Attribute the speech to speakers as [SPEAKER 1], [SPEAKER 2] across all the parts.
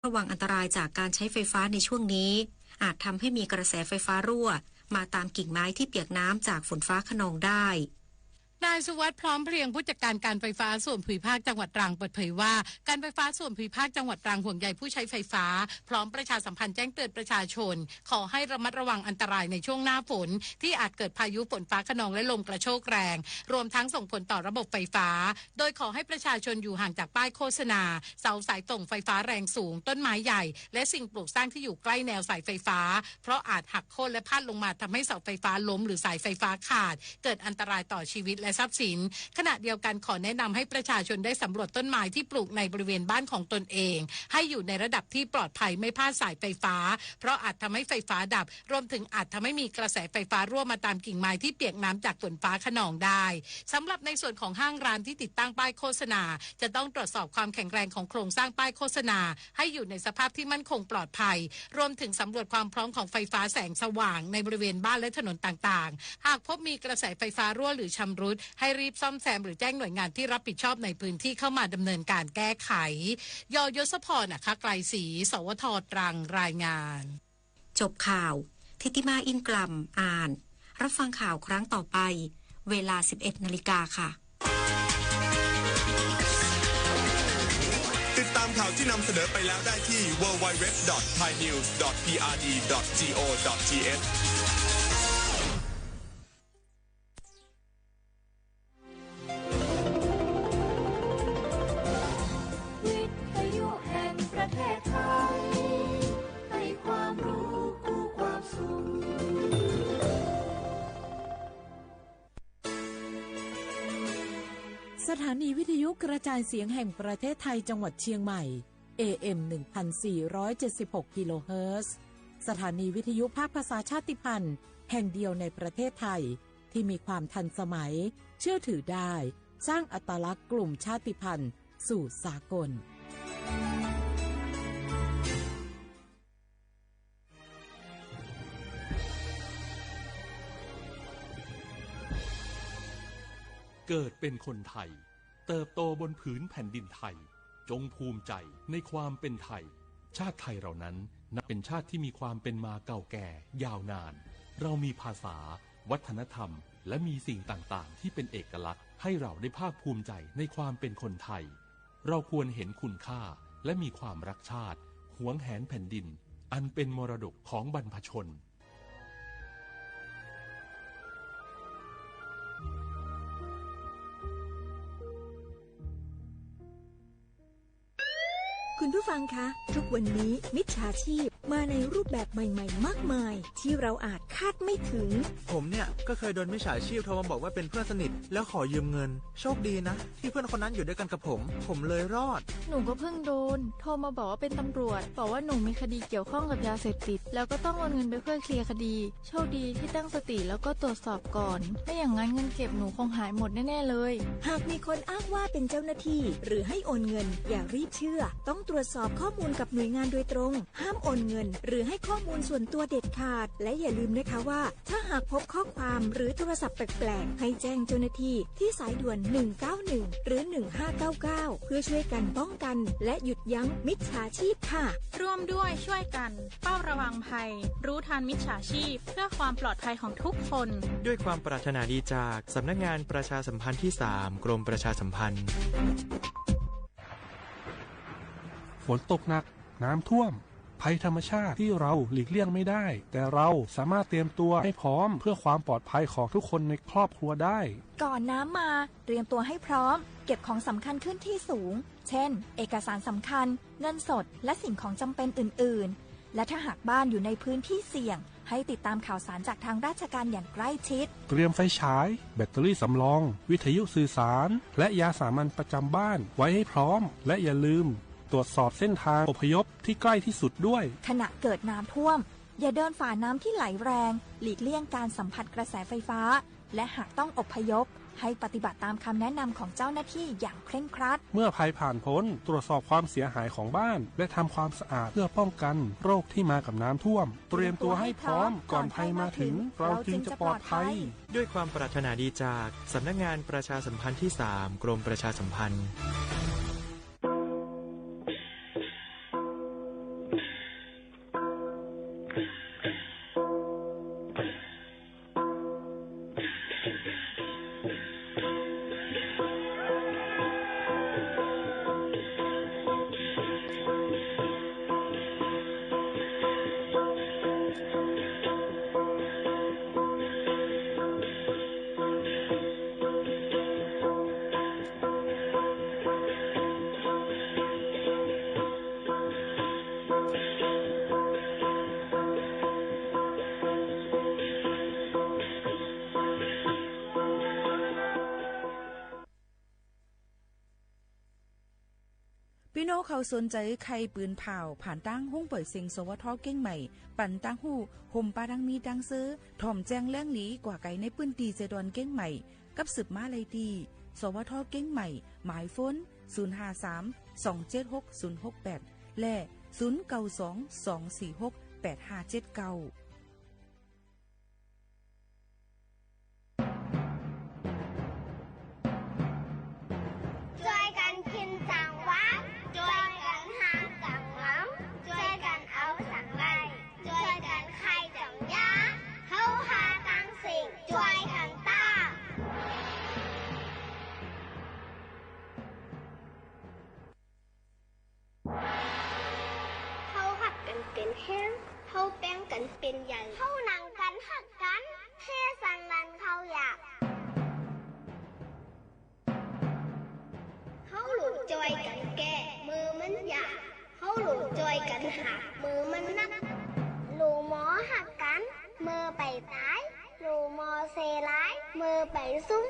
[SPEAKER 1] ระวังอันตรายจากการใช้ไฟฟ้าในช่วงนี้อาจทำให้มีกระแสไฟฟ้ารั่วมาตามกิ่งไม้ที่เปียกน้ำจากฝนฟ้าคะนองได้
[SPEAKER 2] นายสุวัสดิ์พร้อมเพรียงผู้จัดการการไฟฟ้าส่วนภูมิภาคจังหวัดตรังเปิดเผยว่าการไฟฟ้าส่วนภูมิภาคจังหวัดตรังห่วงใยผู้ใช้ไฟฟ้าพร้อมประชาสัมพันธ์แจ้งเตือนประชาชนขอให้ระมัดระวังอันตรายในช่วงหน้าฝนที่อาจเกิดพายุฝนฟ้าคะนองและลมกระโชกแรงรวมทั้งส่งผลต่อระบบไฟฟ้าโดยขอให้ประชาชนอยู่ห่างจากป้ายโฆษณาเสาสายส่งไฟฟ้าแรงสูงต้นไม้ใหญ่และสิ่งปลูกสร้างที่อยู่ใกล้แนวสายไฟฟ้าเพราะอาจหักโค่นและพาดลงมาทำให้เสาไฟฟ้าล้มหรือสายไฟฟ้าขาดเกิดอันตรายต่อชีวิตและทรัพย์สินขณะเดียวกันขอแนะนำให้ประชาชนได้สำรวจต้นไม้ที่ปลูกในบริเวณบ้านของตนเองให้อยู่ในระดับที่ปลอดภัยไม่พลาดสายไฟฟ้าเพราะอาจทำให้ไฟฟ้าดับรวมถึงอาจทำให้มีกระแสไฟฟ้ารั่วมาตามกิ่งไม้ที่เปียกน้ำจากฝนฟ้าคะนองได้สำหรับในส่วนของห้างร้านที่ติดตั้งป้ายโฆษณาจะต้องตรวจสอบความแข็งแรงของโครงสร้างป้ายโฆษณาให้อยู่ในสภาพที่มั่นคงปลอดภัยรวมถึงสำรวจความพร้อมของไฟฟ้าแสงสว่างในบริเวณบ้านและถนนต่างๆหากพบมีกระแสไฟฟ้ารั่วหรือชำรุดให้รีบซ่อมแซมหรือแจ้งหน่วยงานที่รับผิดชอบในพื้นที่เข้ามาดำเนินการแก้ไขยศพรนะคะไกลศรีสวทตรังรายงาน
[SPEAKER 1] จบข่าวทิติมาอินกลัมอ่านรับฟังข่าวครั้งต่อไปเวลา 11:00 น.ค่ะ
[SPEAKER 3] ติดตามข่าวที่นำเสนอไปแล้วได้ที่ www.thainews.prd.go.th
[SPEAKER 4] สถานีวิทยุกระจายเสียงแห่งประเทศไทยจังหวัดเชียงใหม่ AM 1476 กิโลเฮิรตซ์สถานีวิทยุภาคภาษาชาติพันธุ์แห่งเดียวในประเทศไทยที่มีความทันสมัยเชื่อถือได้สร้างอัตลักษณ์กลุ่มชาติพันธุ์สู่สากล
[SPEAKER 5] เกิดเป็นคนไทยเติบโตบนผืนแผ่นดินไทยจงภูมิใจในความเป็นไทยชาติไทยเรานั้นนับเป็นชาติที่มีความเป็นมาเก่าแก่ยาวนานเรามีภาษาวัฒนธรรมและมีสิ่งต่างๆที่เป็นเอกลักษณ์ให้เราได้ภาคภูมิใจในความเป็นคนไทยเราควรเห็นคุณค่าและมีความรักชาติหวงแหนแผ่นดินอันเป็นมรดกของบรรพชน
[SPEAKER 6] คุณผู้ฟังคะทุกวันนี้มิจฉาชีพมาในรูปแบบใหม่ๆมากมายที่เราอาจคาดไม่ถึง
[SPEAKER 7] ผมเนี่ยก็เคยโดนมิจฉาชีพโทรมาบอกว่าเป็นเพื่อนสนิทแล้วขอยืมเงินโชคดีนะที่เพื่อนคนนั้นอยู่ด้วยกันกับผมเลยรอด
[SPEAKER 8] หนูก็เพิ่งโดนโทรมาบอกว่าเป็นตำรวจบอกว่าหนูมีคดีเกี่ยวข้องกับยาเสพติดแล้วก็ต้องโอนเงินไปเพื่อเคลียร์คดีโชคดีที่ตั้งสติแล้วก็ตรวจสอบก่อนไม่อย่างนั้นเงินเก็บหนูคงหายหมดแน่ๆเลย
[SPEAKER 6] หากมีคนอ้างว่าเป็นเจ้าหน้าที่หรือให้โอนเงินอย่ารีบเชื่อต้องตรวจสอบข้อมูลกับหน่วยงานโดยตรงห้ามโอนเงินหรือให้ข้อมูลส่วนตัวเด็ดขาดและอย่าลืมนะคะว่าถ้าหากพบข้อความหรือโทรศัพท์แปลกๆให้แจ้งเจ้าหน้าที่ที่สายด่วน191หรือ1599เพื่อช่วยกันป้องกันและหยุดยั้งมิจฉาชีพค่ะ
[SPEAKER 9] ร่วมด้วยช่วยกันเฝ้าระวังภัยรู้ทันมิจฉาชีพเพื่อความปลอดภัยของทุกคน
[SPEAKER 7] ด้วยความปรารถนาดีจากสำนักงานประชาสัมพันธ์ที่3กรมประชาสัมพันธ์
[SPEAKER 10] ฝนตกหนักน้ำท่วมภัยธรรมชาติที่เราหลีกเลี่ยงไม่ได้แต่เราสามารถเตรียมตัวให้พร้อมเพื่อความปลอดภัยของทุกคนในครอบครัวได้
[SPEAKER 6] ก่อนน้ำมาเตรียมตัวให้พร้อมเก็บของสำคัญขึ้นที่สูงเช่นเอกสารสำคัญเงินสดและสิ่งของจำเป็นอื่นๆและถ้าหากบ้านอยู่ในพื้นที่เสี่ยงให้ติดตามข่าวสารจากทางราชการอย่างใกล้ชิด
[SPEAKER 10] เตรียมไฟฉายแบตเตอรี่สำรองวิทยุสื่อสารและยาสามัญประจำบ้านไว้ให้พร้อมและอย่าลืมตรวจสอบเส้นทางอพยพที่ใกล้ที่สุดด้วย
[SPEAKER 6] ขณะเกิดน้ำท่วมอย่าเดินฝ่าน้ำที่ไหลแรงหลีกเลี่ยงการสัมผัสกระแสไฟฟ้าและหากต้องอพยพให้ปฏิบัติตามคำแนะนำของเจ้าหน้าที่อย่างเคร่งครัด
[SPEAKER 10] เมื่อภัยผ่านพ้นตรวจสอบความเสียหายของบ้านและทำความสะอาดเพื่อป้องกันโรคที่มากับน้ำท่วมเตรียมตัวให้พร้อมก่อนภัยมาถึงเราจึงจะปลอดภัย
[SPEAKER 7] ด้วยความปรารถนาดีจากสำนักงานประชาสัมพันธ์ที่3กรมประชาสัมพันธ์
[SPEAKER 11] พี่น้องเขาสนใจใครปืนเผาผ่านตั้งห้องปล่อยเสียงสวทเก้งใหม่ปั่นตั้งหูห่มปาดังมีดังซื้อถ่อมแจ้งแล้งหลีกว่าไก่ในปื้นตีเจดอนเก้งใหม่กับสืบมาเลยดีสวทเก้งใหม่หมายฝน053276068และ0922468579
[SPEAKER 12] เป็นแห้งเข้าแป้งกันเป็นใหญ่เข้าหนังกันหักกันเทสันลันเข้าอยากเข้าหลุดจอยกันแก่มือมันอยากเข้าหลุดจอยกันหักมือมันนักหลูหมอหักกันมือไปตายหลูหมอเซร้ายมือไปซุ้ม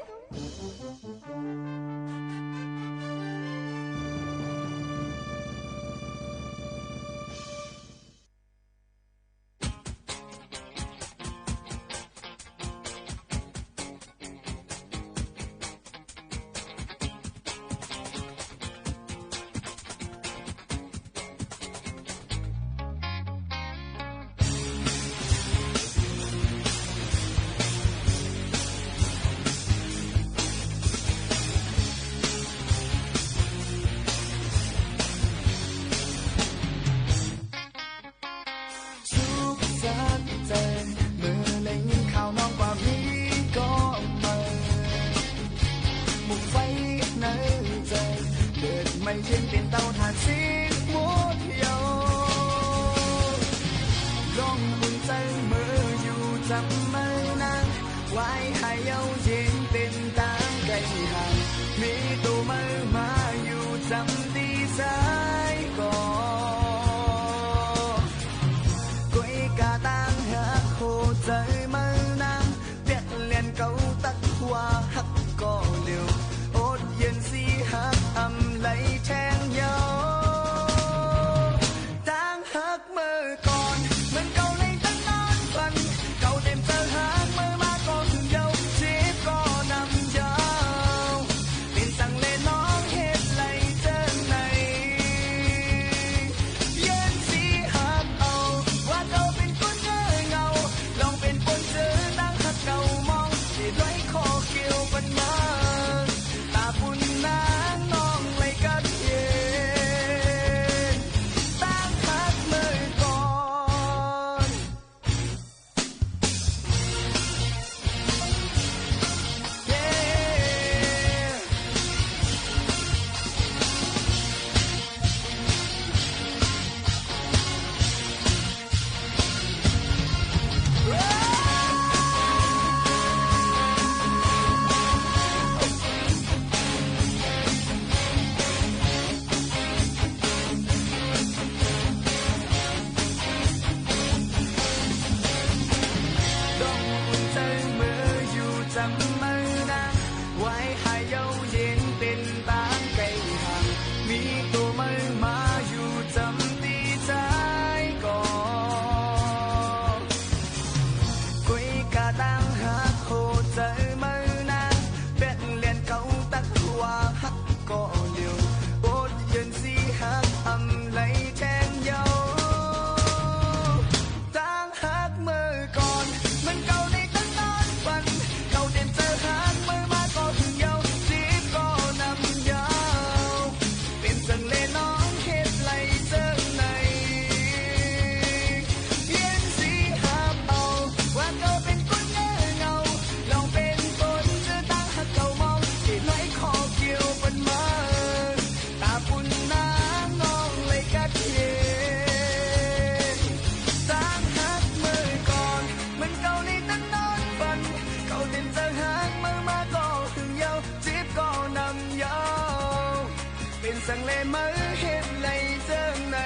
[SPEAKER 13] สังเลมือเห็นไหลเจิงใน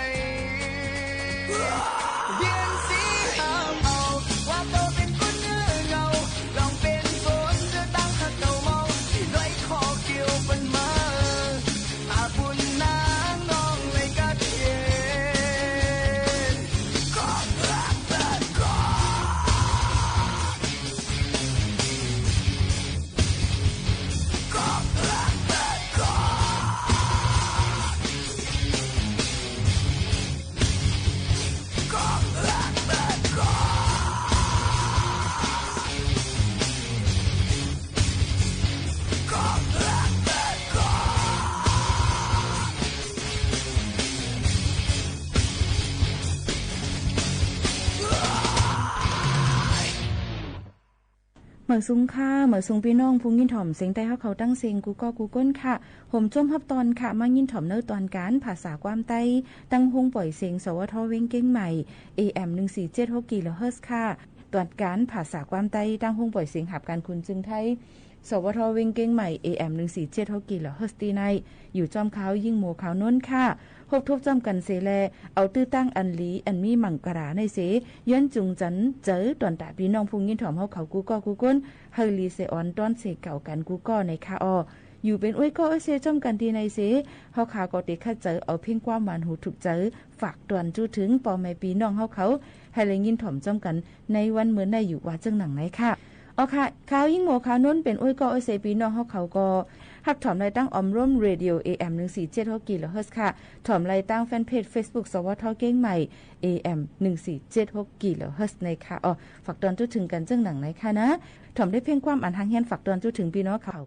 [SPEAKER 13] เย็นสีหามเอาว่าโตเป็นคนเนื้อเงาลองเป็นฝนจะตั้งหักเก่าเมาที่ด้วยคอเกี่ยวเป็นมาอาบุญนางน้อง
[SPEAKER 11] เหมือซุงค่ะเหมือซุงพี่น้องพุงยินถ่อมเสียงใต้เขาตั้งเสียงกูก็กูก้นค่ะผมจมฮับตอนค่ะมายินถ่อมเนื้อตอนการภาษาความใต้ตั้งหงปล่อยเสียงสวทเว้งเก้งใหม่ AM 1476กิโลเฮิรตซ์ค่ะตอนการภาษาความใต้ตั้งหงปล่อยเสียงหับการคุณจึงไทยสวทเว้งเก้งใหม่ AM 1476กิโลเฮิรตซ์ตีในอยู่จอมเขายิ่งโมเขาน้นค่ะพบทบจำกันเสแลเอาตื้อตั้งอันลีอันมีมังกราในเสย้อนจุงจันเจอตอนตาพี่น้องพุงยินถ่อมเฮาเขากูก็กูก้นเฮลีเซออนตอนเสเก่ากันกูก็ในคาอออยู่เป็นอ้วยก็เสจอมกันดีในเสเฮาขาก็ติคัดเจอเอาเพ่งความหวานหูถูกเจอฝากตวนจู้ถึงปอแม่พี่น้องเฮาเขาให้เลยยินถ่อมจอมกันในวันเหมือนได้อยู่ว่าจังหนังไหนค่ะอ๋อค่ะข่าวยิ่งโมข่าวน้นเป็นอ้วยก็เสพี่น้องเฮาเขาก็หับถอมรายตั้งออมร่วมเรดิโอ AM 1476กิโลเฮิรตซ์ค่ะถอมรายตั้งแฟนเพจ Facebook สวทเก้งใหม่ AM 1476กิโลเฮิรตซ์ในค่ะอ๋อฝากตอนจู้ถึงกันจังหนังไหนค่ะนะถอมได้เพ่งความอันหางเฮียนฝากตอนจู้ถึงพี่น้องเขา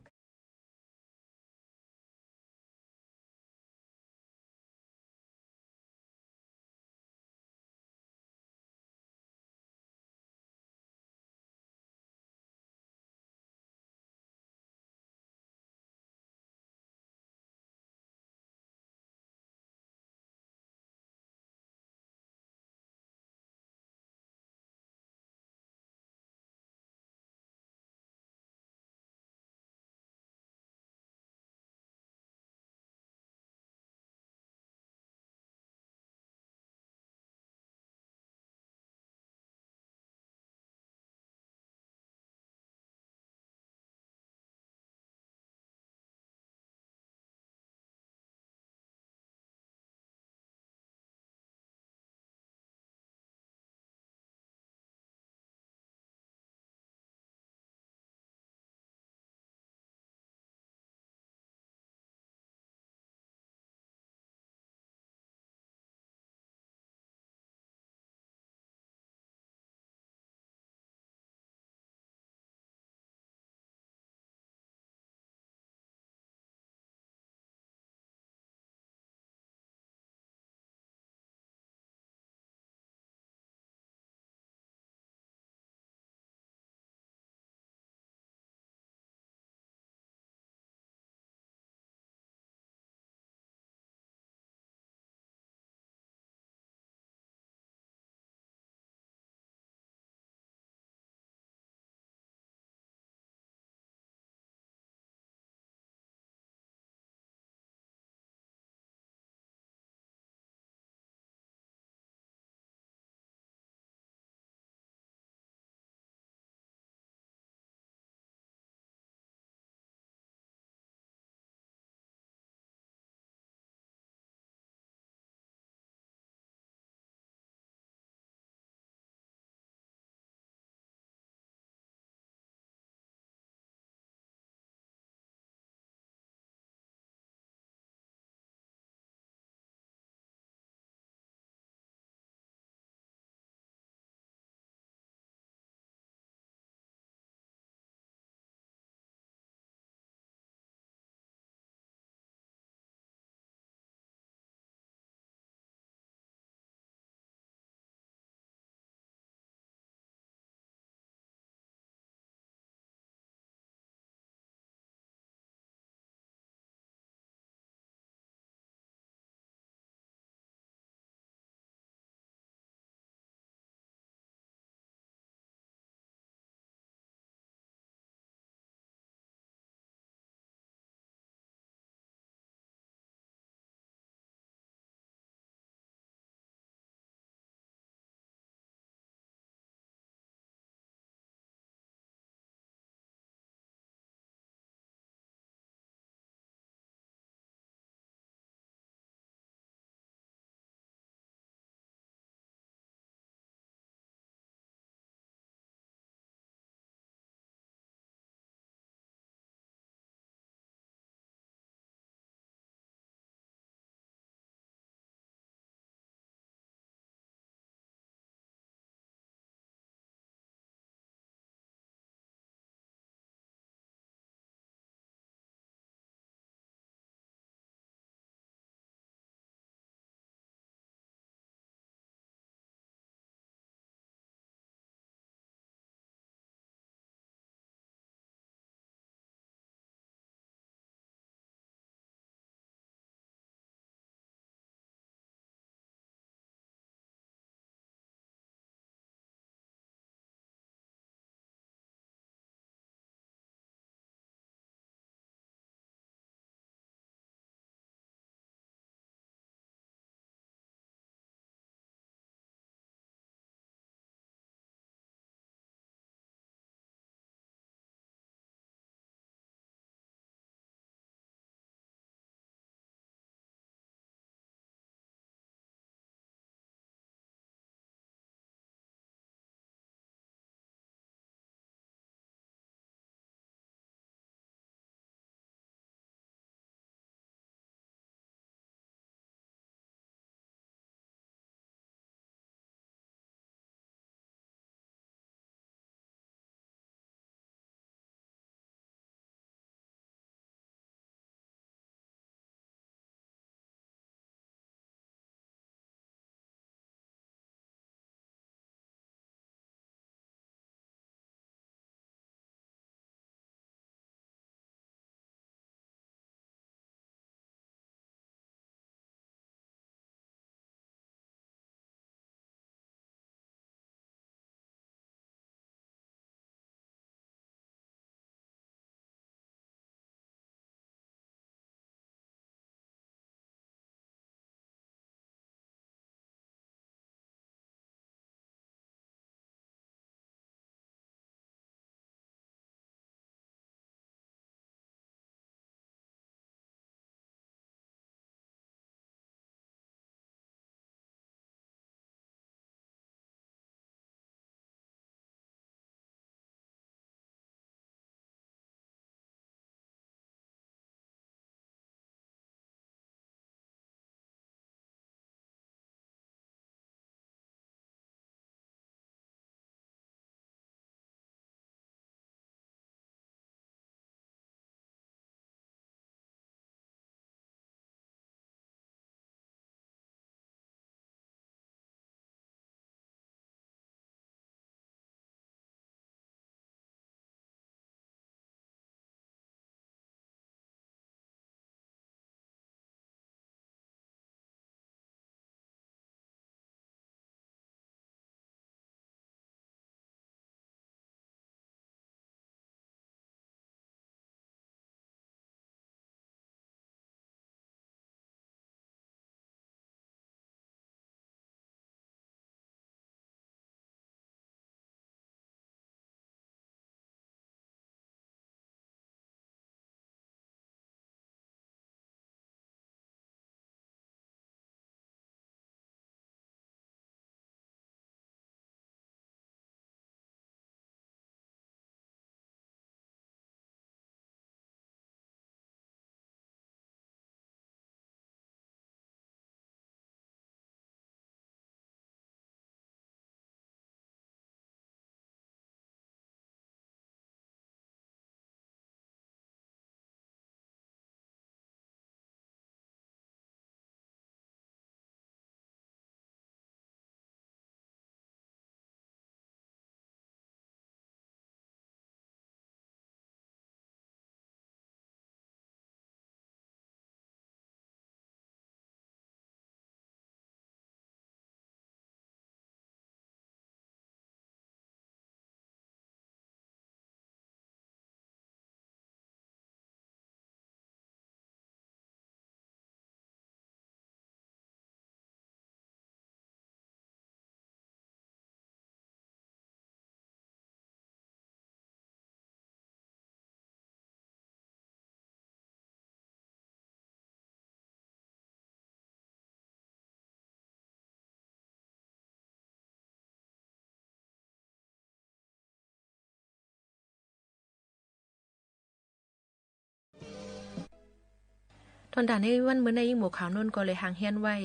[SPEAKER 14] ทอนดาในวันเมื่อในยิ่งหมู่ขาวนนก็เลยหางเฮียนไว้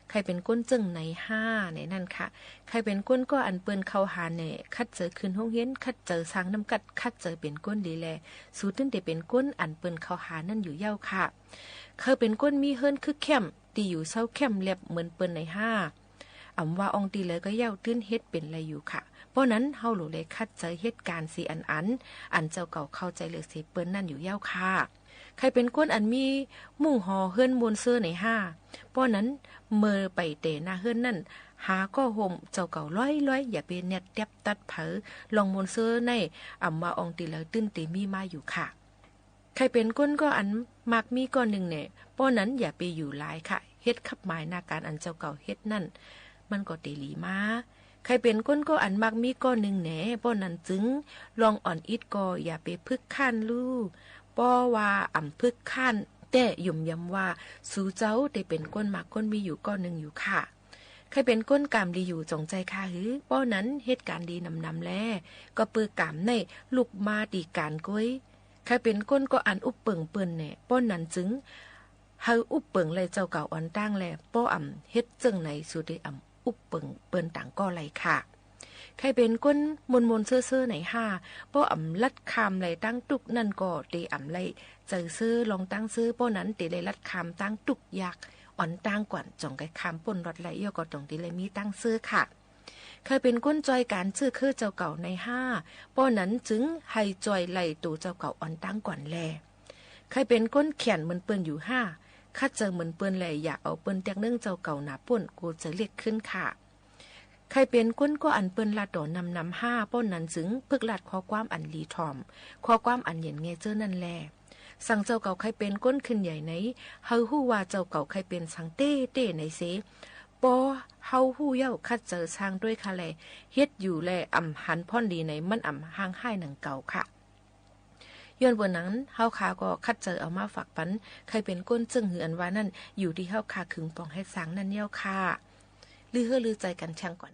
[SPEAKER 14] ใครเป็นก้นจึงใน5ในนั่นค่ะใครเป็นก้นก็อันเปิ้นเข้าหาแน่คัดเจอคืนห้องเฮียนคัดเจอสร้างน้ำกัดคัดเจอเป็นก้นดีแลสู้ตึ้งแต่เป็นก้นอันเปิ้นเข้าหานั่นอยู่เย้าค่ะเคยเป็นก้นมีเฮิรนคือเข้มตีอยู่เศร้าเข้มเล็บเหมือนเปิ้นใน5อำว่าอองตีเลยก็เย้าตื้นเฮ็ดเป็นไรอยู่ค่ะเพราะนั้นเฮาหลูเลยคัดเจอเหตุการณ์4อันเจ้าเก่าเข้าใจเลยสิเปิ้นนั่นอยู่เย้าค่ะใครเป็นก้นอันมีมุ่งหอเฮิรนมวนเสื้อในเพราะนั้นเมื่อไปเตะหน้าเฮิรนนั่นหาก็ห่มเจ้าเก่าร้อยอย่าไปเน็ดแตบตัดเผอลองมวนเสื้อในอำว่าอองตีเลยตื้นตีมีมาอยู่ค่ะใครเป็นก้นก็อันมักมีก้อนหนึ่งเนี่ยป้อนั้นอย่าไปอยู่หลายค่ะเฮ็ดขับหมายหน้าการอันเจ้าเก่าเฮ็ดนั่นมันก็เตลีมาใครเป็นก้นก็อันมักมีก้อนหนึ่งแหน่ป้อนั้นจึงลองอ่อนอิดก็อย่าไปพึกข้านลู่ป้อว่าพึกข้านแต่ยุ่มย้ำว่าสู่เจ้าได้เป็นก้นมักก้นมีอยู่ก้อนหนึ่งอยู่ค่ะใครเป็นก้นกามดีอยู่จงใจค่ะหือป้อนั้นเหตุการณ์ดีนำแลก็ปือกามในลูกมาดีการก้อยใครเป็นก้นก็อันอุบเปิงเปิ้นแหน่ป้อนนั้นจึงเฮาอุบเปิงเลยเจ้าเก่าอ่อนตั้งแลป้อเฮ็ดจึงไหนสุดได้อุบเปิงเปิ้นต่างก็ไหลค่ะใครเป็นก้นมนเซ่อไหนป้อลัดคำไหลตั้งตุกนั่นก็เตไหลเจอซื้อลองตั้งซื้อป้อนั้นเตเลยลัดคำตั้งตุกยากอ่อนตั้งกว่าจ่องไก่คำป่นรถไหลย่อก็ตรงที่เลยมีตั้งซื้อค่ะเคยเป็นก้นจอยการชื่อคือเจ้าเก่าในป้อนั้นจึงให้จอยไหลตัวเจ้าเก่าอ่อนตั้งก่อนแลเคยเป็นก้นเขียนเหมือนเปิ้นอยู่คัดเจอเหมือนเปิ้นแลอยากเอาเปิ้นแตกเนื่องเจ้าเก่าหนาป่นกูจะเรียกขึ้นค่ะใครเป็นก้นก็อันเปิ้นลาดดอนำป้อนนั้นจึงพึกลาดข้อความอันลีทอมข้อความอันเย็นเงเจอนั่นแลสั่งเจ้าเก่าใครเป็นก้นขึ้นใหญ่ไหนเฮาฮู้ว่าเจ้าเก่าใครเป็นสังเต้ไหนเสปอเฮาฮู้เย้าคัดเจอช้างด้วยค่ะแลเฮ็ดอยู่แลหันพ่อนดีในมันห่างให้หนังเก่าค่ะย้อนบนนั้นเฮาคาก็คัดเจอเอามาฝากปันใครเป็นก้นจึงหืออันว่านั่นอยู่ที่เฮาคาขึงปองให้สางนั่นเย้าค่ะลือใจกันช่างก่อน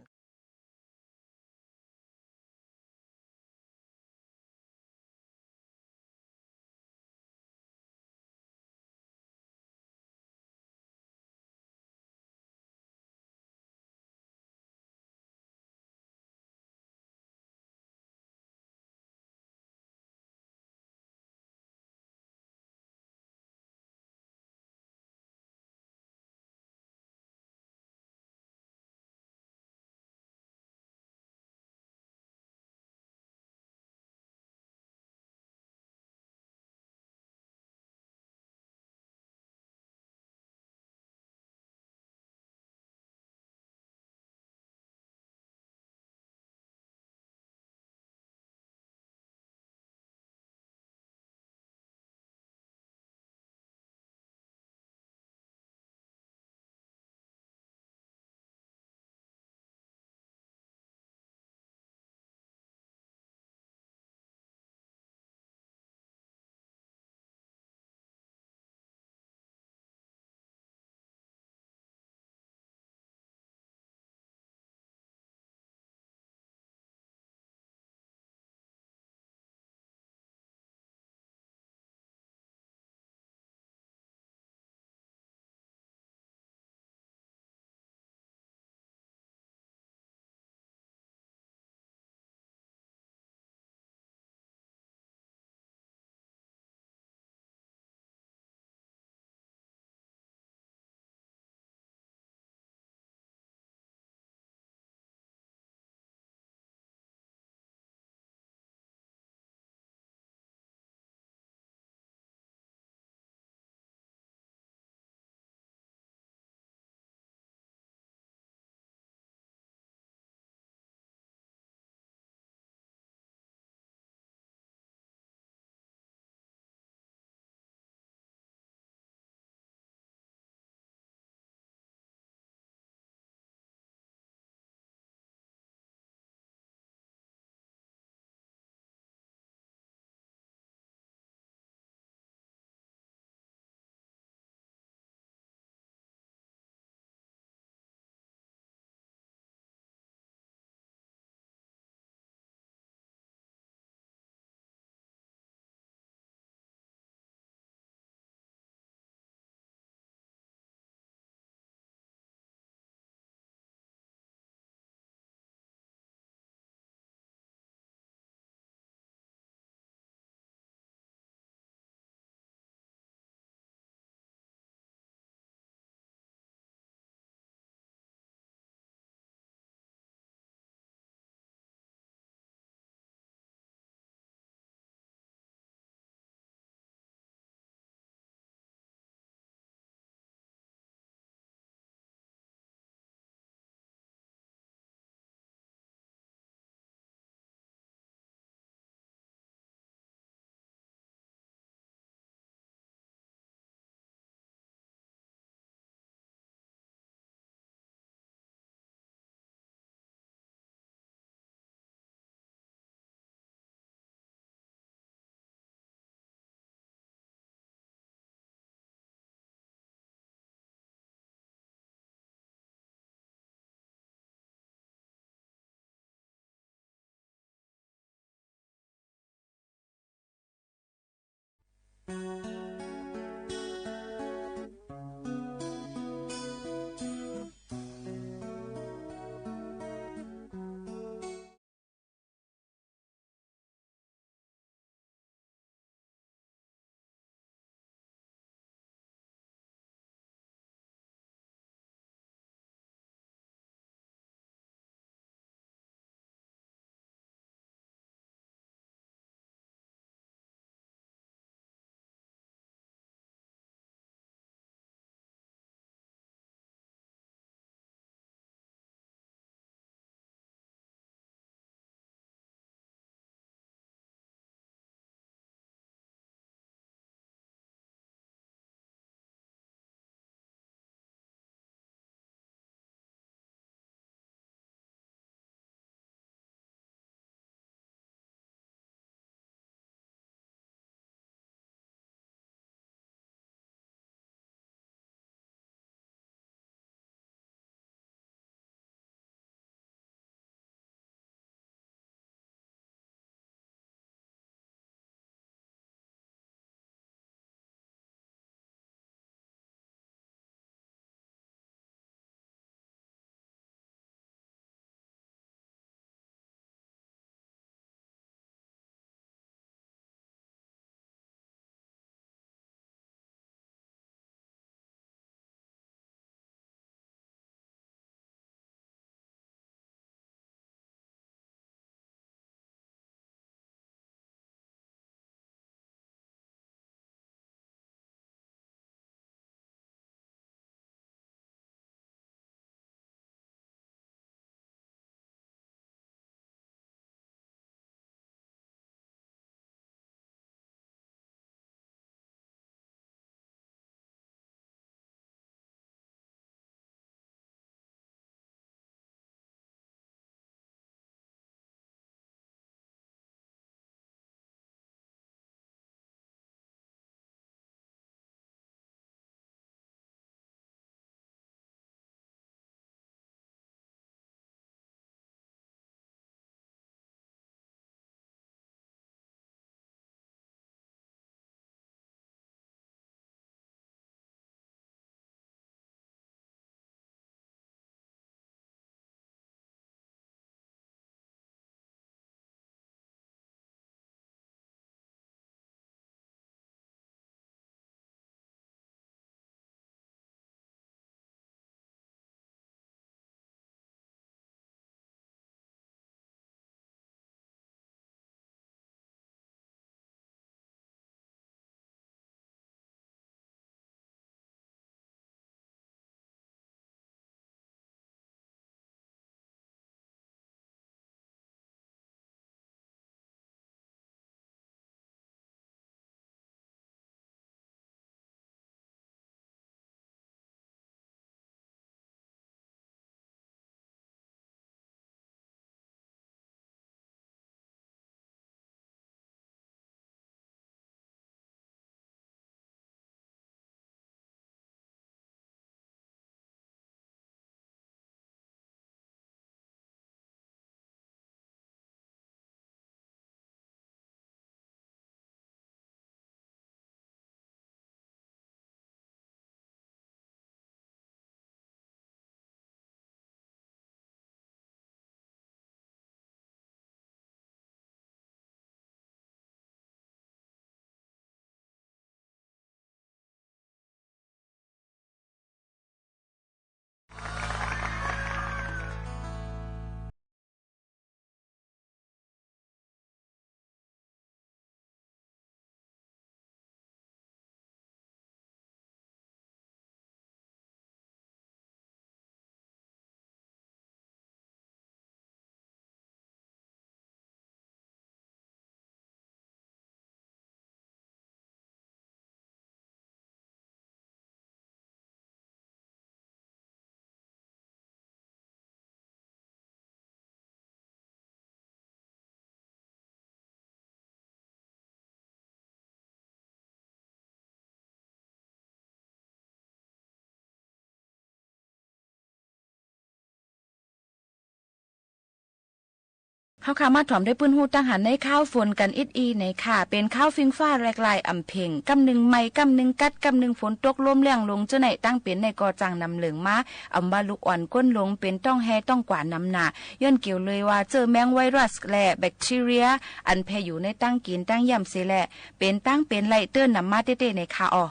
[SPEAKER 11] เฮาค่ะมาถ่อมได้ปื้นฮู้ตั้งหันในข้าวฝนกันอิดอีในค่ะเป็นข้าวฟิงฟ้าแรกลายอำเพ็งกำนึงไม้กำนึงกัดกำนึงฝนตกลมแรงลงเจ้าไหนตั้งเป็นในกอจังนำเหลืองมาอำว่าลูกอ่อนก้นลงเป็นต้องแฮต้องกว่าน้ำหนาย้อนเกี่ยวเลยว่าเจอแมงไวรัสและแบคทีเรียอันแพร่อยู่ในตั้งกินตั้งย่ำเสแลเป็นตั้งเป็นไหลเตื้อนนำมาเต้ๆในค่ะอ๋อ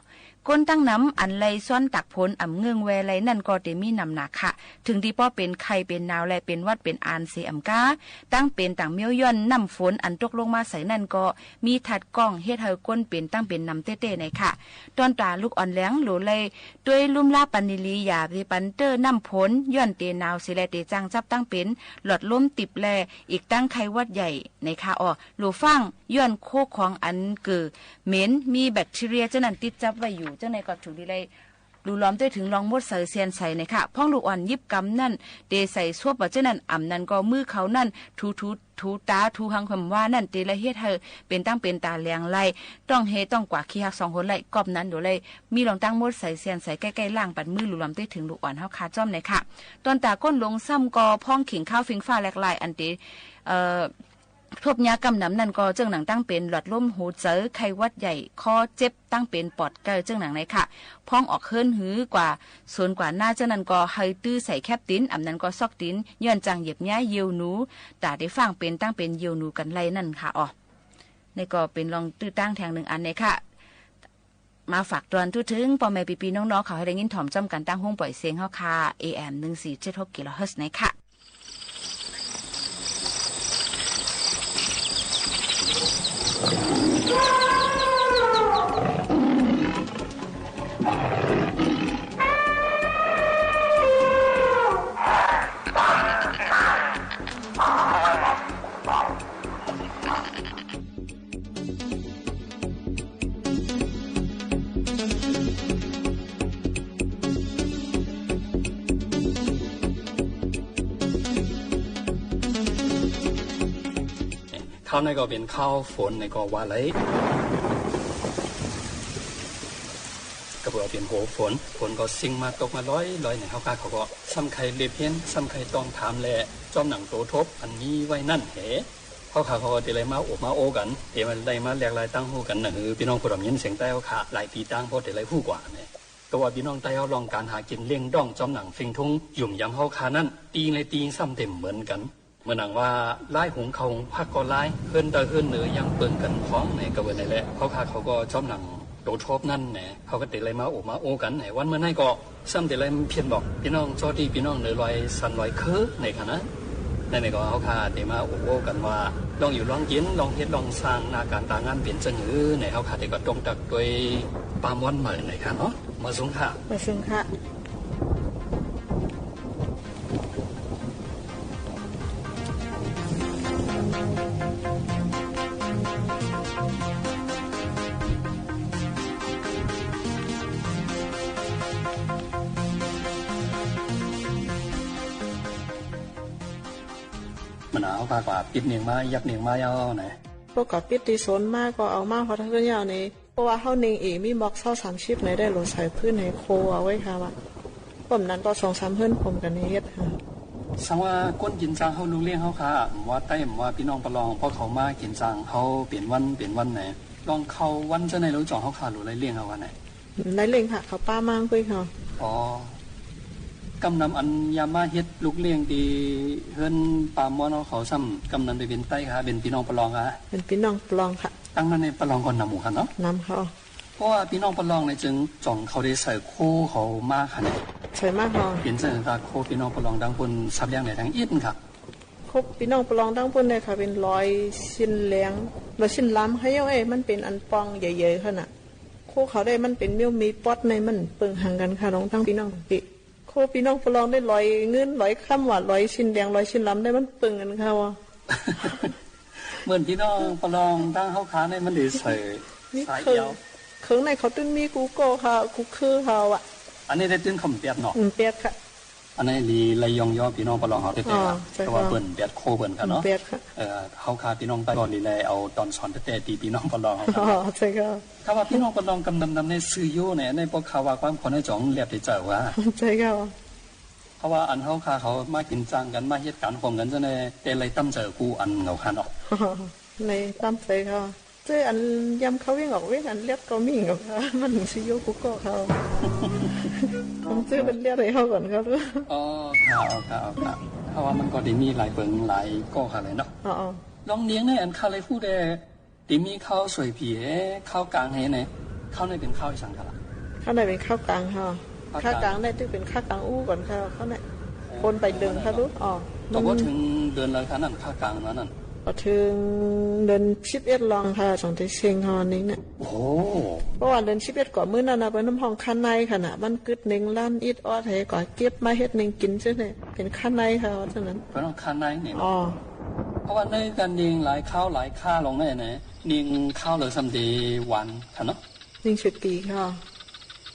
[SPEAKER 11] ก้นตั้งน้ำอันไหลซ้อนตักผลอ่ำเงืองแวไหลนั่นก็เตมีนำหนักค่ะถึงที่ป้อเป็นไข้เป็นนาวและเป็นวัดเป็นอานเสอำกาตั้งเป็นต่างเมียวย่อนน้ำฝนอันตกลงมาใส่นั่นก็มีถัดกล้องเฮ็ดให้ก้นเป็นตั้งเป็นนำเต้ๆในค่ะตอนตาลูกอ่อนแหลงหลูเลยด้วยลุ่มลาปันนิลียาที่ปันเตอร์น้ำฝนย่อนเตนาวเสแลเตจังจับตั้งเป็นหลอดล้มติบแลอีกตั้งไข้วัดใหญ่ในค่ะอ๋อหลูฟังย้อนโคของอันเกิดเหม็นมีแบคทีเรียเจ้านั้นติดจับไว้อยู่เจ้าในก็ถูกดีเลยดูล้อมด้วยถึงลองมดใส่เซียนใส่ในค่ะพ่องลูกอ่อนยิบกำนั่นเตใส่ซวบว่าเจ้านั้นอ่ำนั่นก็มือเขานั่นถูตาถูหังคำว่านั่นเตละเฮ็ดเธอเป็นตั้งเป็นตาแรงไล่ต้องเฮต้องกว่าขี้หัก2คนไล่กอบนั้นโดเลยมีลองตั้งมดใส่เซียนใส่ใกล้ๆล่างปัดมือลูกล้อมด้วยถึงลูกอ่อนเฮาคาจ้อมในค่ะตอนตาก้นลงซ้ำกอพ่องขิงข้าวฟิงฟ้าแหลกลายอันเตทบยากำน้ำนั่นก็เจ้งหนังตั้งเป็นหลอดลมหูเจอไข้วัดใหญ่คอเจ็บตั้งเป็นปอดเกลเจ้งหนังในค่ะพ้องออกเฮิรนหือกว่าส่วนกว่าหน้าเจ้านั้นก็เฮยตื้อใส่แคบติ้นอำนั้นก็ซอกติ้นย้อนจังเหยียบย้ายเยียวหนูตาได้ฟังเป็นตั้งเป็นเยียวหนูกันไรนั่นค่ะอ๋อในก็เป็นลองตื้อตั้งแทงหนึ่งอันในค่ะมาฝากตอนทุถึงพ่อแม่ปีๆน้องๆเขาให้ได้ยินถ่อมจ้ำกันตั้งห้องปล่อยเสียงเฮาค่ะ AM 1476 กิโลเฮิรตซ์ในค่ะ
[SPEAKER 15] ข้าวในก็เป็นข้าวฝนในก็ว่าเลยก็บอกเป็นโหฝนก็สิ่งมาตกมาร้อยในเขาก็ซ้ำใครเรียบเพี้ยนซ้ำใครต้องถามแลจอมหนังโตทบอันนี้ไว้นั่นเหเขาก็เดี๋ยวอะไรมาอบมาโอกันเดี๋ยวมันได้มาแหลกลายตั้งหูกันนะพี่น้องผู้ดำยินเสียงใต้เขาขาหลายปีตั้งเพราะเดี๋ยวอะไรผู้กว่าเนี่ยก็ว่าพี่น้องใต้เขาลองการหากินเลี้ยงด้องจอมหนังฟิงทุ่งหยุ่มยำเขาขานั่นตีเลยตีซ้ำเต็มเหมือนกันเมื่อหนังว่าไล่หงเขาพักก็ไล่เฮิรนเฮิรนเหนือยังเปิ่งกันพร้อมในกระเบื้องในแหละเขาก็ชอบหนังโตชอบนั่นแหละเขาก็เตะอะไรมาโอมาโอกันไหนวันเมื่อไหร่ก็ซ้ำเตะอะไรเพียนบอกพี่น้องจอดีพี่น้องเหนือลอยสันลอยคือในขณะนั่นก็เขาเตะมาโอกันว่าลองอยู่ลองกินลองเฮ็ดลองสร้างนาการต่างงานเปลี่ยนจังหือในเขาเตะก็ตรงตักโดยปามวันเหมือนในค่ะเนาะมาสูงค่ะมันเอาปากว่าปิดเนียงมายักเนียงมายาวไหน
[SPEAKER 16] พวกกับปิดตีโซนมากก็เอามาเพราะทั้งยาวนี้เพราะว่าเฮาเนียงเองมีบ็อกเซา30ในได้หลดใส่พื้นในโคเอาไว้ค่ะว่าผมนั้นก็2-3เฮิรนผมกันเฮ็ดค่ะ
[SPEAKER 15] สังว่าก้นกินจังเฮาลูกเลี้ยงเฮาค่ะว่าใต้ว่าพี่น้องประลองเพราะเขามากินจังเฮาเปลี่ยนวันไหนลองเข้าวันจะในรู้จ่อเฮาค่ะหรือไรเลี้ยงเฮาวันไหน
[SPEAKER 16] ไรเลี้ยงค่ะเขาป้ามางคุยค่ะ
[SPEAKER 15] อ๋อกำนำอันยามาเฮ็ดลูกเลี้ยงดีเฮิรนปามอนเขาซ้ำกำนำไปเป็นใต้ค่ะเป็นพี่น้องประลองค่ะ
[SPEAKER 16] เป็นพี่น้องประลองค่ะ
[SPEAKER 15] ตั้งนั้นในประลองก่อนนำหมู่ค่ะเนาะ
[SPEAKER 16] นำเขา
[SPEAKER 15] เพราะว่าพี่น้องประลองในจึงจ่องเขาได้ใส่โคเขามากค่ะเนี่ย
[SPEAKER 16] ใส่มากพอ
[SPEAKER 15] เป็นเส้นตาโคพี่น้องประลองดังคนซับเลี้ยงในทางอีดค่ะ
[SPEAKER 16] ครบพี่น้องประลองดังคนเลยค่ะเป็น100ชิ้นเลี้ยง100ชิ้นล้ำให้เอามันเป็นอันปองใหญ่ๆขนาดโคเขาได้มันเป็นเมี่ยวมีป๊อดในมันเปิงห่างกันค่ะน้องทั้งพี่น้องปิโคพี่น้องประลองได้100เงิน100ค่ำว่า100ชิ้นแดง100ชิ้นล้ำได้มันเปิงกันค่ะว่า
[SPEAKER 15] เหมือนพี่น้องประลองตั้งเฮาขาในมันได้ใส่สายยาว
[SPEAKER 16] เครื่องในเขาตื้นมีกูโก้ค่ะกูคือเขาอ่ะ
[SPEAKER 15] อันนี้ได้ตื้นคำเปียดเนาะ
[SPEAKER 16] เปียดค่ะ
[SPEAKER 15] อันนี้ลีไรยองย่อพี่น้องประลองเขาเตะแต่ว่าเปิ่นเปียดโคเปิ่นค่ะเนาะเขาขาพี่น้องใต้ก่อนลีไรเอาตอนสอนแต่ตีพี่น้องประลองเขา
[SPEAKER 16] ใช่ค่ะ
[SPEAKER 15] ถ้าว่าพี่น้องประลองกำนำในซื้อโย่เนี่ยในพวกข่าวว่าความคนในจ่องเรียบได้เจอว่า
[SPEAKER 16] ใช่ค่ะ
[SPEAKER 15] เพราะว่าอันเขาค่ะเขามากินจังกันมาเฮ็ดการข่มกันซะในแต่เลยตั้มเจอกูอันเหงาคันออก
[SPEAKER 16] ในตั้มใจค่ะเจออันยำเขาวิ่งออกวิ่งอันเลียดก็มิ่งออกค่ะมันสิโยกุก็เขาต้องเจอเป็นเลียดให้เขาก่อนครับ
[SPEAKER 15] อ๋อค่ะเพราะว่ามันก็ได้มีหลายเปิงหลายก็ค่ะเลยเนาะ
[SPEAKER 16] อ๋อ
[SPEAKER 15] ลองเลี้ยงในอันคาเลยพูดได้ติมีข้าวสวยผีข้าวกลางให้ไหนข้าวในเป็นข้าวอีสานค่ะ
[SPEAKER 16] ข้าวในเป็นข้าวกลางค่ะข้าวกลางได้ที่เป็นข้าวกลางอู้ก่อนค่ะข้าวในคนไปเดินค่ะรู้อ๋อ
[SPEAKER 15] แต่ว่าถึงเดินเลยค่ะนั่นข้าวกลางนั่น
[SPEAKER 16] ถึงเดิน11ลองค่ะสองที่เชียงฮอนนี้เนี่ย
[SPEAKER 15] โอ้
[SPEAKER 16] เพราะว่าเดิน11ก่อนมื้อนั้นน่ะเป็นน้ำห้องคันในค่ะน่ะมันกึดนึงล้านอิดออดให้ก่อนเก็บมาเฮ็ดนึงกินซื่อเนี่ยเป็นคันในค่ะฉะนั้น
[SPEAKER 15] เป็นคันในนี่
[SPEAKER 16] อ๋อ
[SPEAKER 15] เพราะว่าในกันนิงหลายข้าวหลายค่าลงได้ไหนนิงข้าวเลยซัมเดย์วันค่ะเนาะ
[SPEAKER 16] นิงสวยปีค่ะ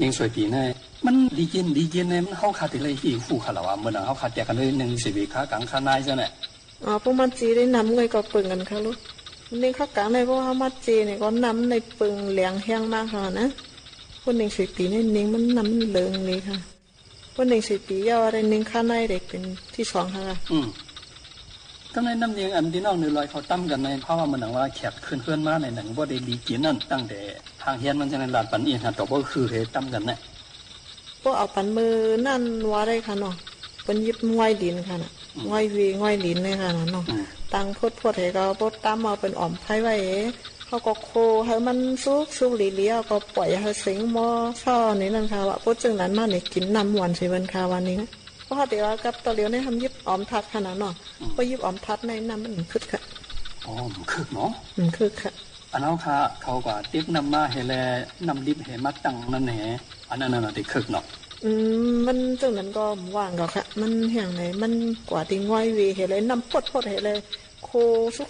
[SPEAKER 15] นิงสวยปีแน่มันดีกินเนี่ยมันเฮาขาดเลยอีกผู้ค่ะล่ะว่ามื้อนั้นเฮาขาดแจกกันเลยนึงสิวิค่ากลางคันในซะเนี่ย
[SPEAKER 16] อ๋อพวกมันจีได้นำไงก็ปึงกันค่ะลูกนี่ข้าวกลางในพวกเขามัดจีเนี่ยก็นำในปึงเหลียงแห้งมากค่ะนะพวกหนึ่งสิปีนี่นิ่งมันนำเหลืองนี่ค่ะพวกหนึ่งสิปียาวอะไรนิ่งข้าในเด็กเป็นที่สองค่ะ
[SPEAKER 15] ก็ในน้ำเนียงอันที่น้องในลอยเขาตั้มกันในเพราะว่ามันหนังว่าแขกขึ้นมาในหนังว่าได้ดีกินนั่นตั้งแต่ทางเฮียนมันจะในลาดปันอีกฮะแต่ว่าคือเหตุตั้มกันเนี่ย
[SPEAKER 16] พวกเอาปันมือนั่นว่าได้ค่ะเนาะเป็นยิบง่อยดินค่ะน่ะง่อยวีง่อยลิ้นเลยค่ะเนาะตั้งพดให้ก็พดตั้มเอาเป็นอ่อมไผ่ไว้เขาก็โคให้มันสุกหลีเลี้ยวก็ปล่อยให้สิงหม้อซ่อนี่นั่นค่ะว่าพดจึงนั้นมาเนี่ยกินน้ำหวานสิวันค่ะวันนี้เพราะเดี๋ยวกับตะเลียวในทำยิบอ่อมทัดขนาดเนาะพอยิบอ่อมทัดในน้ำมันคึกค่ะ
[SPEAKER 15] อ๋อมันคึกเนาะ
[SPEAKER 16] คึกค่ะ
[SPEAKER 15] อันนั้นค่ะเขาก็เตี๊ยบน้ำมาให้แลน้ำดิบให้มัดตั้งนั่นแหละอันนั้นน่ะติคึกเนาะ
[SPEAKER 16] มันจังนั้นก็ว่างก็ค่ะมันแห่งไหนมันกว่าที่ง่อยวีเห็นเลยน้ำพดให้เลยโค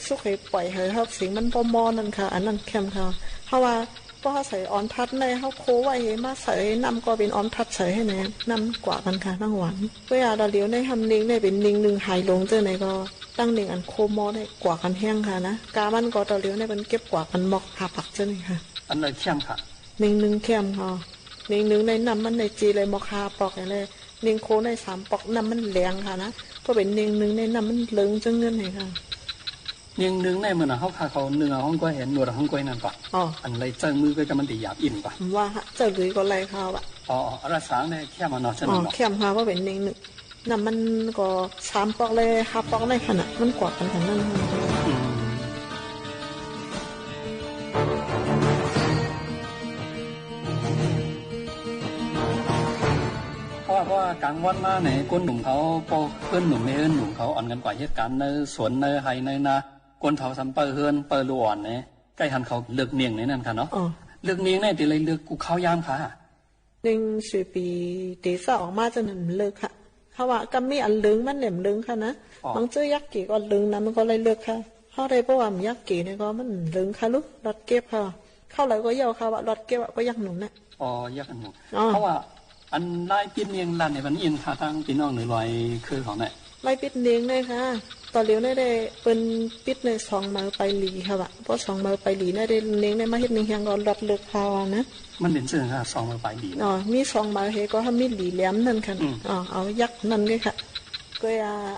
[SPEAKER 16] สุกให้ปล่อยให้ครับสิ่งมันพอมอนั่นค่ะอันนั้นแคมค่ะเพราะว่าพอใส่ออนทัดในเขาโคไว้มาใส่น้ำก็เป็นออนทัดใส่ให้แน่น้ำกว่ากันค่ะทั้งหวานเวลาเราเลี้ยวในทำนิ่งได้เป็นนิ่งหนึ่งหายลงเจอไหนก็ตั้งนิ่งอันโคมอได้กว่ากันแห้งค่ะนะกามันก็เราเลี้ยวในมันเก็บกว่ากันมอกหาปักเจอไหนค่ะ
[SPEAKER 15] อันไหนเข้มค่ะ
[SPEAKER 16] นิ่งหนึ่งเข้มค่ะนิ่งหนึ่งในน้ำมันในจีเลยมอกหาปอกอะไรนิ่งโคใน3ปอกน้ำมันแรงค่ะนะก็เป็นนิ่งหนึ่งในน้ำมันเลิงจังเงินไหนค่ะ
[SPEAKER 15] นิ่งหนึ่งในมือน่ะเขาขาเขาเนื้อห้องก้อยเห็นหนวดห้องก้อยนั่นปะอันไรเจ้ามือก็จะมันตีหยาบอิ่มปะ
[SPEAKER 16] ว่าเจ้าลุยก็ไรเขาปะ
[SPEAKER 15] อะไรสางในแค่มันนอนเช่นนั้น
[SPEAKER 16] แค่ค่ะว่าเป็นนิ่งหนึ่งน้ำมันก็3ปอกเลย5ปอกในขนาดมันกว่ากันขนาดนั้น
[SPEAKER 15] เพราะว่ากลางวันมาเนี่ยก้นหนุ่มเขาพอเพื่อนหนุ่มไม่เอิ้นหนุ่มเขาอ่อนกันกว่าเหตุการณ์ในสวนในไฮในนาก้นเถาสัมเปอร์เฮือนเปอร์ล้วนเนี่ยใกล้ทันเขาเลือกเนียงในนั่นค่ะเนาะเลือกเนียงเนี่ยตีเลยเลือกกูเข้ายามค่ะ
[SPEAKER 16] 1 ปีตีสออกมาจะหนึ่งเลือกค่ะเขาว่าก็มีอันลึงมันเหลี่ยมลึงค่ะนะบางเจ้ายักษ์กี่ก็ลึงนะมันก็เลยเลือกค่ะเขาได้เพราะว่ามันยักษ์กี่เนี่ยก็มันลึงค่ะลูกรถเก็บค่ะเข้าเลยก็เยาค่ะว่ารถเก็บก็ยักษ์หนุ่มนะ
[SPEAKER 15] ยักษ์หนุ่มเพราะว่าอันไล่ปิดเนียงลันเนี่ยมันอินค่ะทางพี่น้องหรือลอยคือของเนี่ย
[SPEAKER 16] ไล่ปิดเนียงเลยค่ะตอนเลี้ยวได้เป็นปิดใน2 มือไปหลีค่ะว่ะเพราะ2 มือไปหลีได้เนียงได้มาเฮ็ดเนียงยังก็รัดเลือกค่ะนะ
[SPEAKER 15] มันเป็นเสื่อค่ะ2 มือไปหลี
[SPEAKER 16] มี2 มือเฮก็ทำมีหลีแหลมนั่นค่ะเอายักษ์นั่นเลยค่ะก็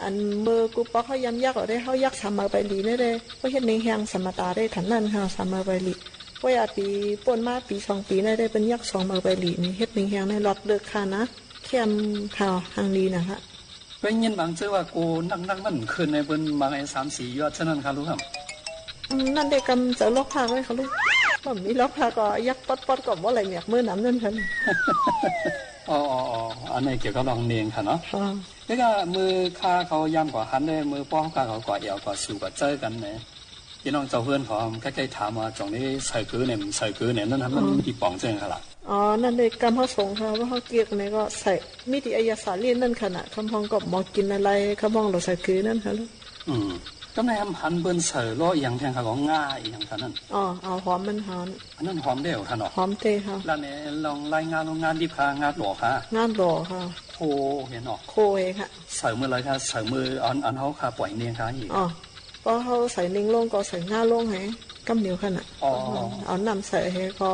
[SPEAKER 16] อันมือกูปอกเขายำยักษ์เอาได้เขายักษ์3 มือไปหลีได้ก็เฮ็ดเนียงยังสมตาได้ถันนั่นค่ะ3 มือไปหลีว่าปีป่นมาปี2 ปีได้เป็นยักษ์2 มือไปหลีนี่เฮ็ดนิ่งแหงในรถเลือกค่ะนะเข้มข่าวทางนี้นะคะ
[SPEAKER 15] เป็นยินบางเชื่อว่ากูนั่งมันคืนในบนบางไอ้3-4 ยอดเท่านั้นค่ะรู้ครับ
[SPEAKER 16] นั่นได้กำจะล็อกพาไว้ค่ะลูกผมมีล็อกพาก็ยักษ์ป๊อดๆก่อนว่าอะไรเนี่ยมือน้ำนั่นค่ะ
[SPEAKER 15] อันนี้เกี่ยวกับลองเนียงค่ะเนาะแล้วก็มือข้าเขาย่ำกว่าหันเลยมือป้องข้าเขากว่าเอวกว่าสิวกว่าเจอกันเนี่ยพี่น้องเจ้าเพื่อนของใกล้ๆถามว่าตรงนี้ใส่กือเนี่ยนั่นทำมันมีป่องเจงค่ะล่ะ
[SPEAKER 16] นั่นเลยกรรมเขาส่งค่ะว่าเขาเกี่ยวกันเนี่ยก็ใส่มิติอายสารเลียนนั่นขนาดคำพองก็มองกินอะไรคำพองเราใส่กือนั่นค่ะลูก
[SPEAKER 15] ก็ในหันเบิ้ลใส่ล้ออย่างแทงค่ะของง่ายอย่างนั้น
[SPEAKER 16] เอาหอมมันหอม
[SPEAKER 15] อันนั้นหอมเดียวค่ะเนาะ
[SPEAKER 16] หอมเตะค่ะ
[SPEAKER 15] แล้วเนี่ยลองรายงานโรงงานดิบค่ะงานหล่อค่ะ
[SPEAKER 16] งานหล่อค่ะ
[SPEAKER 15] โคเห็นเนาะ
[SPEAKER 16] โคเองค่ะ
[SPEAKER 15] ใส่มืออะไรค่ะใส่มืออันเขาค่ะปล่อยเนียงค่ะอีก
[SPEAKER 16] พอเขาใส่นิ่งลงก็ใส่ง่าลงให้กำเหนียวขนาดเอาน้ำใส่ให้ก็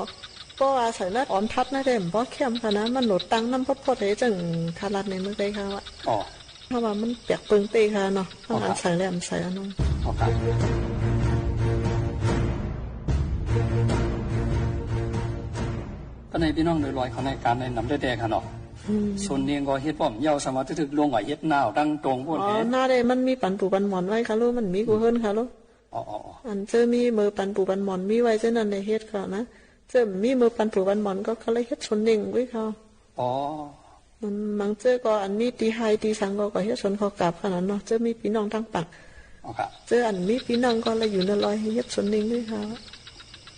[SPEAKER 16] เพราะว่าใส่นัดอ่อนทัดนะเด้เพราะเข้มค่ะนะมันโหลดตังน้ำพดๆให้จังคารัดในเมื่อไกลค่ะว่า
[SPEAKER 15] อ๋อ
[SPEAKER 16] เพราะว่ามันเปียกเปิงเตะค่ะเนาะต้องอันใส่แล้วอันใส่อันนู้น
[SPEAKER 15] อ๋อครับก็ในพี่น้องโดยลอยเขาในการในนำได้แดกค่ะเนาะส่วนเนียงก็เฮ็ดป้อมเยาสมาธิถึกลงไหวเฮ็ดหน้าดังตรงพวกนี้
[SPEAKER 16] หน้าได้มันมีปันปูปันหมอนไว้ค่ะลูกมันมีกูเฮิรนค่ะลูกอันเจอมีมือปันปูปันหมอนมีไว้เจ้านั่นในเฮ็ดค่ะนะเจอมีมือปันปูปันหมอนก็เขาเลยเฮ็ดชนเน่งไว้ค่ะมันบางเจอก็อันมีตีไฮตีสังก็เฮ็ดชนเขากลับขนาดเนาะเจอมีพี่น้องทั้งปักเจออันมีพี่น้องก็เลยอยู่ในลอยเฮ็ดชนเน่งด้วยค่ะ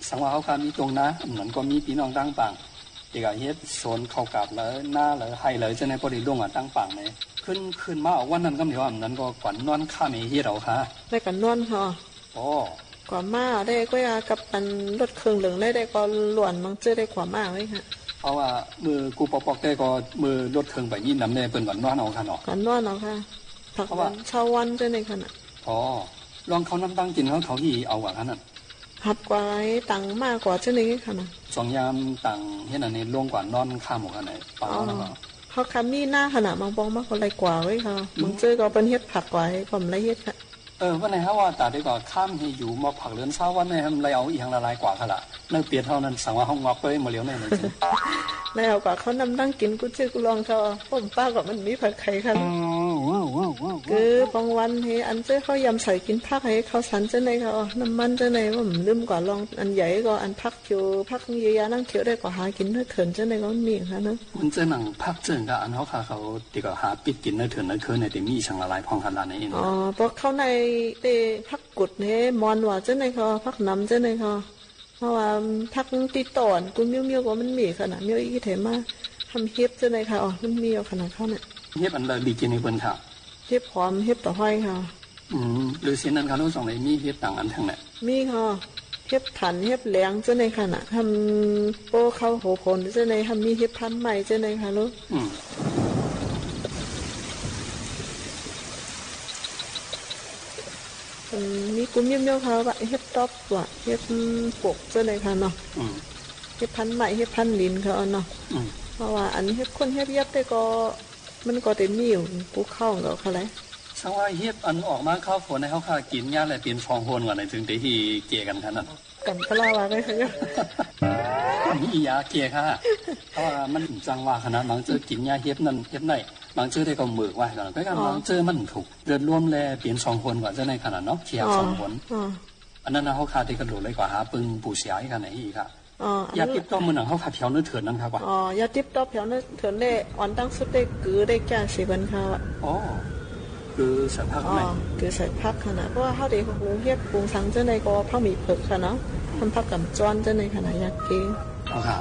[SPEAKER 15] สังว่าเขาค่ะมีตรงนะเหมือนก็มีพี่น้องทั้งปังอีกเฮ็ดสวนเข้ากับเลยหน้าเลยให้เลยจะในพอดีลงอ่ะตั้งปังเลยขึ้นมาวันนั้นก็มีว่านั้นก็กวนนอนข้ามีเฮ็ดเอาค่ะ
[SPEAKER 16] ได้กันนอนค่ะ
[SPEAKER 15] อ๋
[SPEAKER 16] อกว่ามาได้ก็ยากับอันรถเครื่องเหลืองได้ก็หลวนบางเจอได้กว่ามาไว้ค่ะ
[SPEAKER 15] เพราะว่ามือกูปอกได้ก็มือรถเครื่องไปยินนำได้เปิ้นก่อนนอนเอาค่ะเนาะ
[SPEAKER 16] ก่อนนอนเอาค่ะผักวันเช้าวันเจอในขณะ
[SPEAKER 15] อ๋อลองเขาน้ำตั้งกินเขาที่เอาว่าขนาด
[SPEAKER 16] หัดกว่าตังมากกว่าเจ้านี้ค่ะนะ
[SPEAKER 15] สองยามตังเฮ็ดอันนี้ลงกว่านอนข้ามหมกอันไหนปลา
[SPEAKER 16] เขาคำมีหน้าขนาดบางบองมากกว่าไรกว่าไว้ค่ะมึงเจอก็เป็นเฮ็ดผักกว่าให้ผมไรเฮ็ดค่ะ
[SPEAKER 15] วันไหนฮะว่าตาได้ก็ข้ามให้อยู่มาผักเลือนเช้าวันไหนทำไรเอาอีกอย่างละลายกว่าค่ะละนั่งเปลี่ยนเท่านั้นสั่งว่าห้องงับไปมาเลี้ยวในเลยจริง
[SPEAKER 16] แล้วกว่าเขานำนั่งกินกูชื่อกูลองเขาผมป้าก็มันมีผักไข่ค่ะคือบางวันให้อันเจ้าเขายำใส่กินผักให้เขาสันเจ้าในเขาน้ำมันเจ้าในว่าผมลืมกว่าลองอันใหญ่ก็อันผักเขียวผักเยียนั่งเขียวได้กว่าหากินเนื้อเถื่อนเจ้าในก็มีค่ะเนาะ
[SPEAKER 15] มันเจ้าหนังผักเจิงกับอันเขาค่ะเขาตีก็หาปิดกินเนื้อเถื่อนเนื้อเคืนในแต่มีช่างละลายพองขนาดนี้เอง
[SPEAKER 16] อ๋อเพราะเขาในเตผักกุดเนี่ยมอนว่าเจ้าในเขาผักน้ำเจ้าในเขาเพราะว่าผักตีต่อนกูมิ้วมิ้วก็มันมีขนาดมิ้วอีเถมาทำเฮ็บเจ้าในค่ะอ๋อมันมีขนาดเขาเนี่ย
[SPEAKER 15] เฮ็บอันเลยดีกินในเปิ้นค่ะ
[SPEAKER 16] เฮ็บพร้อมเฮ็บต่อห้อยค่ะ
[SPEAKER 15] หรือเส้นนั้นเขาต้องส่งเลยมีเฮ็บต่างอันทั้งนั้น
[SPEAKER 16] มีค่ะเฮ็บผันเฮ็บแหลงเจ้าในขนาดทำโป้เข้าโหผลเจ้าในทำมีเฮ็บพันใหม่เจ้าในค่ะลูกมีกุ้มยิ้มเย้าเขาแบบเฮ็ดต๊อปว่ะเฮ็ดปกเจ้าในค่ะเนาะเฮ็ดพันใหม่เฮ็ดพันลิ้นเขาเนาะเพราะว่าอันเฮ็ดคนเฮ็ดยับได้ก็มันก็เต็มมีอยู่กูเข้ากับเขาเลย
[SPEAKER 15] สังว่าเฮ็ดอันออกมาข้าวฝนในเขาค่ะกินยาอะไรเป็นฟองโฮนก่อนในถึงที่เกี่ยกันขนาด
[SPEAKER 16] กันก็ลาวาได้ค่ะ
[SPEAKER 15] มียาเกี่ยค่ะเพราะว่ามันจังว่าขนาดบางเจอกินยาเฮ็ดนั่นเฮ็ดไหนบางเจอได้ก็มือไว้ก่อนก็การบางเจอมันถูกเดือดรวมแลเปลี่ยนฟองโฮนก่อนจะในขนาดเนาะเขียวฟองโฮนอันนั้นเขาค่ะที่กระโดดเลยกว่าหาปึงปูเสียกันไหนอีกค่ะยาติ๊บต๊อบมือหนังเขาขาดแถวเนื้อเถื่อนนั่นครับว่า
[SPEAKER 16] อ๋อยาติ๊บต๊อบแถวเนื้อเถื่อนได้อ่อนตั้งสุดได้กือได้แก่สีบันค่ะว่า
[SPEAKER 15] อ๋อคือใส่ผักไหม
[SPEAKER 16] คือใส่ผักขนาดเพราะว่าเขาเด็กหูเฮ็ดปรุงสังเจ้าในก็ผักมีเผือกค่ะเนาะทำผักกับจ้อนเจ้าในขนาดยาเก่ง
[SPEAKER 15] อ๋อค่ะ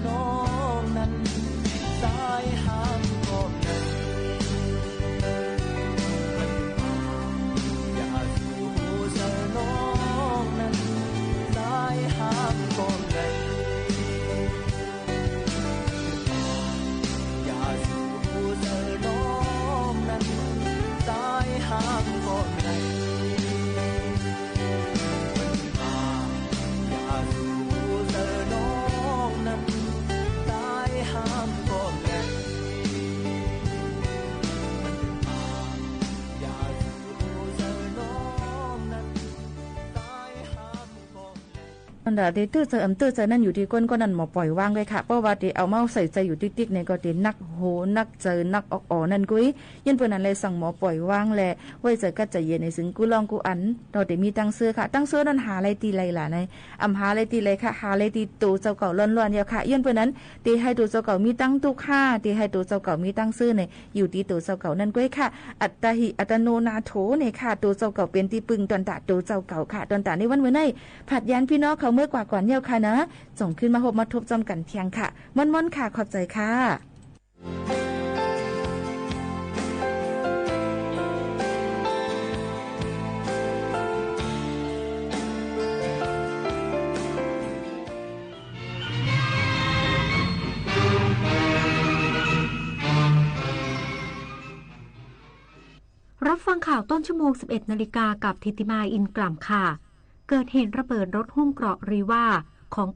[SPEAKER 13] น้องนั้นสายห้ามก็ไงอย่าสู่เธอน้องนั้นสายห้ามก็ไงอย่าสู่เธอน้องนั้นสายห้ามก็ไง
[SPEAKER 11] อันดาที่ตื้อเจอตื้อเจอนั่นอยู่ที่ก้นก็นั่นหมอปล่อยวางเลยค่ะเพราะว่าที่เอาเมาใส่ใจอยู่ติ๊กๆในก็ที่นักโหนักเจอนักออกนั่นกุ้ยยันเปิ้นนั้นเลยสั่งหมอปล่อยวางแลไว้เจอก็ใจเย็นในสึงกูลองกูอันเราได้มีตั้งซื้อค่ะตั้งซื้อนั้นหาอะไรตีไรล่ะในอำหาอะไรตีไรค่ะหาอะไรตีตูเจ้าเก่าล้วนๆเดียวค่ะยันเปิ้นนั้นตีให้ตูเจ้าเก่ามีตั้งตุกค่าตีให้ตูเจ้าเก่ามีตั้งซื้อในอยู่ที่ตูเจ้าเก่านั่นกุ้ยค่ะอัตตหิอัตโนนาโถเนี่ยค่ะตูเจ้าเก่าเป็นที่ปึงตอนตาตูเจ้าเก่าค่ะตอนตาในวันเมื่อในผัดยันพี่น้องเขาเมื่อกว่าก่อนเดียวค่ะนะส่งขึ้นมาพบมาทบจำกันเพียงค่ะม่อนๆค่ะขอบใจค่ะ
[SPEAKER 1] รับฟังข่าวต้นชั่วโมง 11 นาฬิกากับธิติมาอินกล่ำค่ะเกิดเหตุระเบิดรถหุ้มเกราะรีว่าของ